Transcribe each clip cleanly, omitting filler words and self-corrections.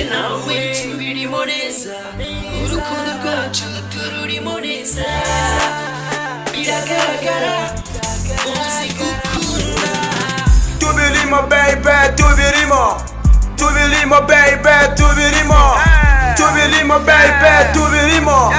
nawe tubirimo neza, urukundo rwacu tururimo neza, biragaragara uzi gukunda. Tubirimo baby, tubirimo baby, tubirimo baby, tubirimo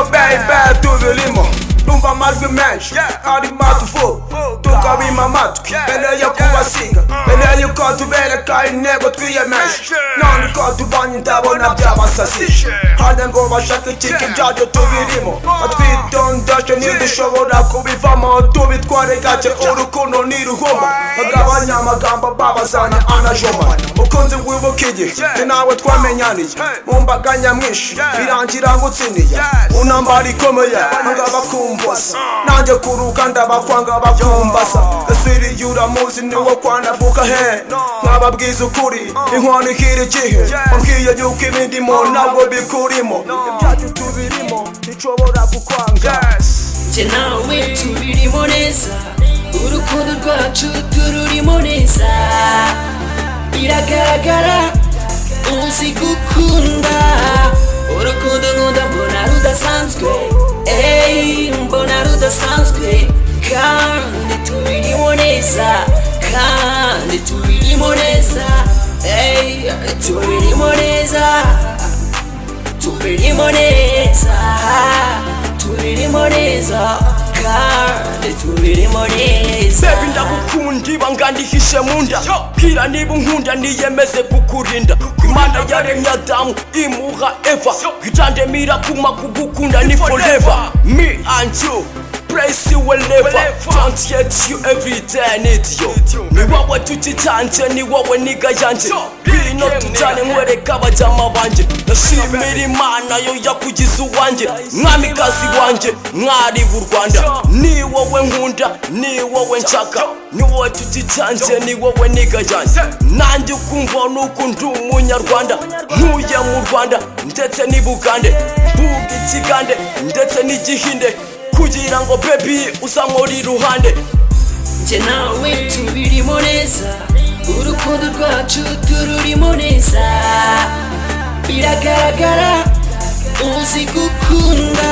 baby, tubirimo. Numva amajwi menshi ari matufu tukabima amatwi mbere yo kubasiga, mbere yuko tubereka intego twiyemeje, none ko tubonye ndabona byabasasije, hande ngo bashaka ikiki byacu tubirimo, batwitondoshe ntidushobora kubivamo, tubitware gake urukundo niruhuma, bagabanya amagambo babazanya anajoma, mukunzi wibuka igihe nawe twamenyaniye mu mbaga nyamwinshi, birangira ngutsiniye unambara ikomeye ngabakumbosa, nanjye kuruka ndabakwanga bakumbasa, gaswiriye uramuzi niwo kwanavuka he, nkababwiza ukuri inkwano ikiri igihe, mbwiye yuko ibindimo ntabwo bikurimo, ibyacu tubirimo ntichobora kukwanga. Nawe tubirimo neza, urukundo rwacu tururimo neza, biragaragara uzi gukunda, urukundo nkunda mbona rudasanzwe, mbona rudasanzwe, kandi tubirimo neza, kandi tubirimo neza, tubirimo neza, tubirimo neza, tubirimo neza, kandi tubirimo neza. Baby ndagukunda ibanga ndihishe munda, bwira niba unkunda niyemeze kukurinda, Imana yaremye Adamu imuha Eva, itandemira kuma kugukunda ni forever, me and you praise you will never, don't yet you every day I need you, ni wowe tuti cyanje, ni wowe niga yanje, bino tutane nkwereka abajama banje, ndashimira Imana yo yakugize uwanjye, mwamikazi wanjye, mwari w'u Rwanda, ni wowe nkunda, ni wowe nshaka, ni wowe tuti cyanje, ni wowe niga yanje, nanjye ukumva nuko ndi umunyarwanda, ntuye mu Rwanda ndetse ni Bugande, mvuga ikigande ndetse n'igihinde, kugira ngo baby uzamuri iruhande. Nawe tubirimo neza, urukundo rwacu tururimo neza, biragaragara uzi gukunda,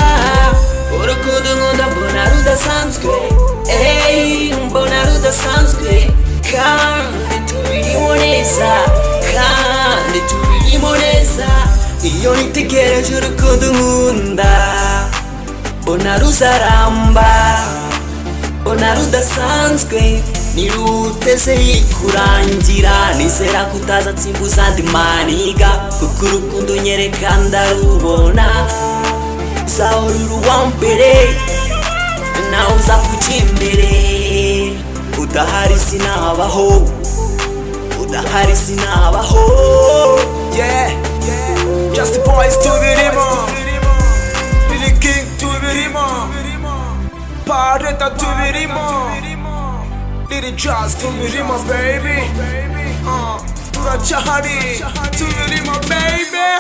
urukundo nkunda mbona rudasanzwe, mbona rudasanzwe, kandi tubirimo neza, kandi tubirimo neza. Iyo nitegereje urukundo nkunda mbona ruzaramba, mbona rudasanzwe, niruteze kurangira, nizera kutaza tsimbuza andi maniga, kuko urukundo nyereka ndarubona, uzahora uri uwa mbere, nawe uza kujya imbere, udahari sinabaho, udahari sinabaho. Yeah, just the boys tubirimo, Billy King tubirimo, Pareta tubirimo, Lily Jazz tubirimo baby, turachahari tubirimo baby.